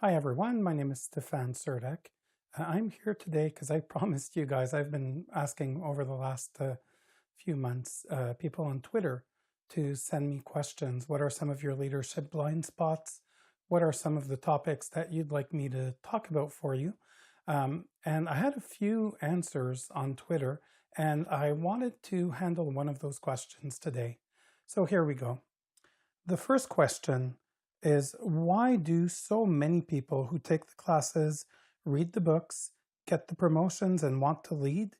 Hi everyone, my name is Stefan Surdek. I'm here today because I promised you guys, I've been asking over the last few months, people on Twitter to send me questions. What are some of your leadership blind spots? What are some of the topics that you'd like me to talk about for you? And I had a few answers on Twitter, and I wanted to handle one of those questions today. So here we go. The first question is, why do so many people who take the classes, read the books, get the promotions, and want to lead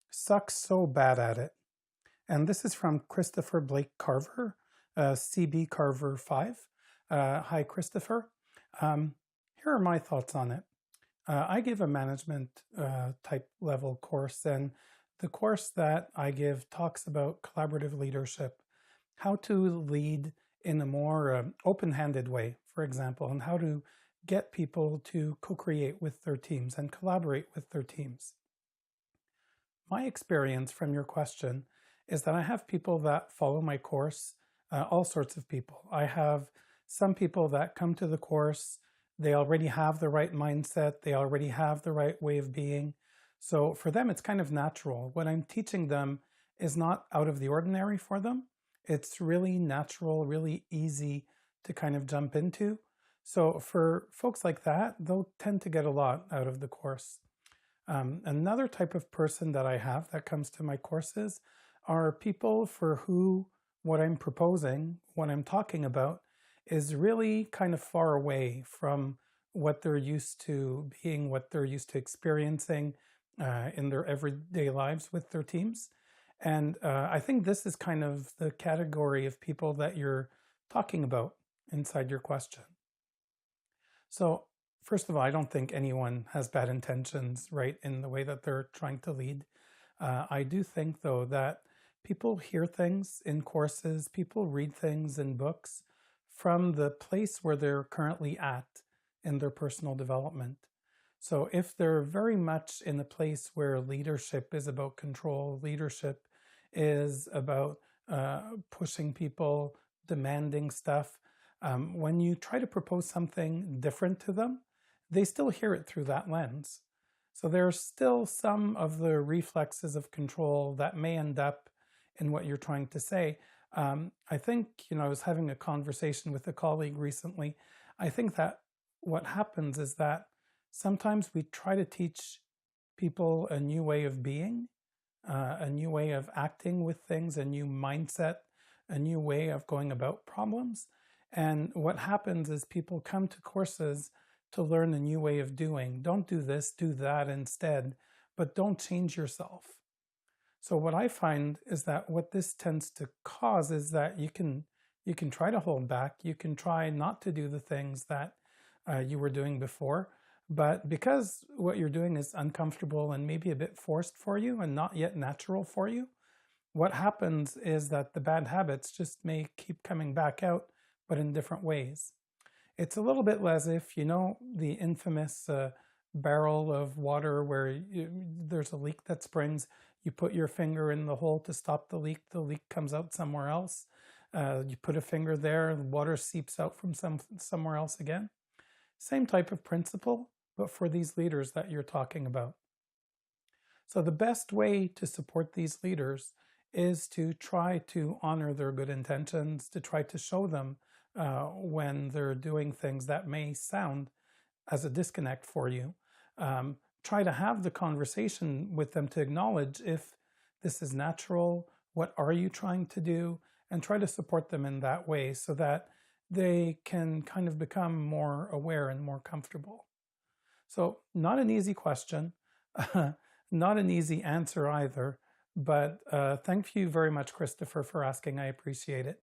suck so bad at it? And this is from Christopher Blake Carver, CB Carver 5. Hi, Christopher. Here are my thoughts on it. I give a management type level course, and the course that I give talks about collaborative leadership, how to lead in a more open-handed way, for example, and how to get people to co-create with their teams and collaborate with their teams. My experience from your question is that I have people that follow my course, all sorts of people. I have some people that come to the course, they already have the right mindset, they already have the right way of being. So for them, it's kind of natural. What I'm teaching them is not out of the ordinary for them. It's really natural, really easy to kind of jump into. So for folks like that, they'll tend to get a lot out of the course. Another type of person that I have that comes to my courses are people for who what I'm proposing, what I'm talking about, is really kind of far away from what they're used to being, what they're used to experiencing in their everyday lives with their teams. And I think this is kind of the category of people that you're talking about inside your question. So first of all, I don't think anyone has bad intentions, right, in the way that they're trying to lead. I do think, though, that people hear things in courses, people read things in books from the place where they're currently at in their personal development. So if they're very much in a place where leadership is about control, leadership is about pushing people, demanding stuff, when you try to propose something different to them, they still hear it through that lens. So there's still some of the reflexes of control that may end up in what you're trying to say. I think, I was having a conversation with a colleague recently. I think that what happens is that sometimes we try to teach people a new way of being, a new way of acting with things, a new mindset, a new way of going about problems. And what happens is people come to courses to learn a new way of doing. Don't do this, do that instead, but don't change yourself. So what I find is that what this tends to cause is that you can try to hold back, you can try not to do the things that you were doing before, but because what you're doing is uncomfortable and maybe a bit forced for you and not yet natural for you, what happens is that the bad habits just may keep coming back out, but in different ways. It's a little bit as if, the infamous barrel of water where there's a leak that springs, you put your finger in the hole to stop the leak comes out somewhere else. You put a finger there, the water seeps out from somewhere else again. Same type of principle, but for these leaders that you're talking about. So the best way to support these leaders is to try to honor their good intentions, to try to show them when they're doing things that may sound as a disconnect for you. Try to have the conversation with them to acknowledge if this is natural, what are you trying to do, and try to support them in that way so that they can kind of become more aware and more comfortable. So not an easy question, not an easy answer either, but thank you very much, Christopher, for asking. I appreciate it.